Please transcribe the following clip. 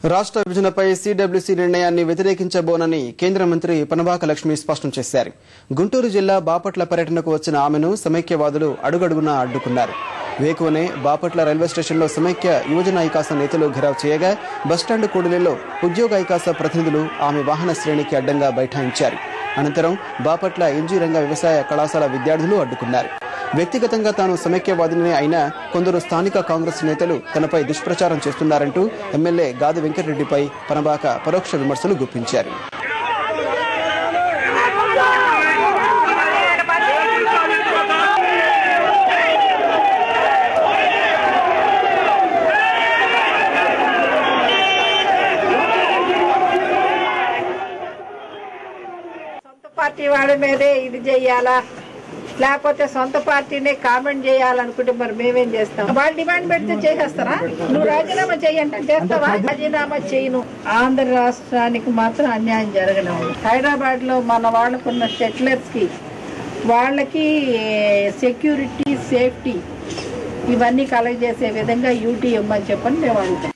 రాష్ట్ర విభజనపై సిడబ్ల్యూసీ నిర్ణయాన్ని వ్యతిరేకించబోనని కేంద్ర మంత్రి పనబాక లక్ష్మి స్పష్టం చేశారు. గుంటూరు జిల్లా బాపట్ల పర్యటనకు వచ్చిన ఆమెను సమైక్యవాదులు అడుగడుగునా అడ్డుకున్నారు. వేకువనే బాపట్ల రైల్వే స్టేషన్లో సమైక్య యువజన ఐకాస నేతలు ఘెరావ్ చేయగా బస్టాండ్ కూడలిలో ఉద్యోగ ఐకాస ప్రతినిధులు ఆమె వాహన శ్రేణికి అడ్డంగా బైఠాయించారు. అనంతరం బాపట్ల ఎంజీ రంగ వ్యవసాయ కళాశాల విద్యార్థులు అడ్డుకున్నారు. వ్యక్తిగతంగా తాను సమైక్యవాదినే అయినా కొందరు స్థానిక కాంగ్రెస్ నేతలు తనపై దుష్ప్రచారం చేస్తున్నారంటూ ఎమ్మెల్యే గాది వెంకటరెడ్డిపై పనబాక పరోక్ష విమర్శలు గుప్పించారు. పార్టీ వాడి మీదే ఇది చెయ్యాలా, లేకపోతే సొంత పార్టీనే కామెంట్ చేయాలనుకుంటే మరి మేమేం చేస్తాం? వాళ్ళు డిమాండ్ పెడితే చేసేస్తారా? నువ్వు రాజీనామా చేయంటే చేస్తావా? రాజీనామా చేయను. ఆంధ్ర రాష్ట్రానికి మాత్రం అన్యాయం జరగలేదు. హైదరాబాద్ లో మన వాళ్ళకున్న సెటిలర్స్ కి వాళ్ళకి సెక్యూరిటీ, సేఫ్టీ ఇవన్నీ కలగజేసే విధంగా యూటీ ఇవ్వమని చెప్పని మేము అడుగుతాం.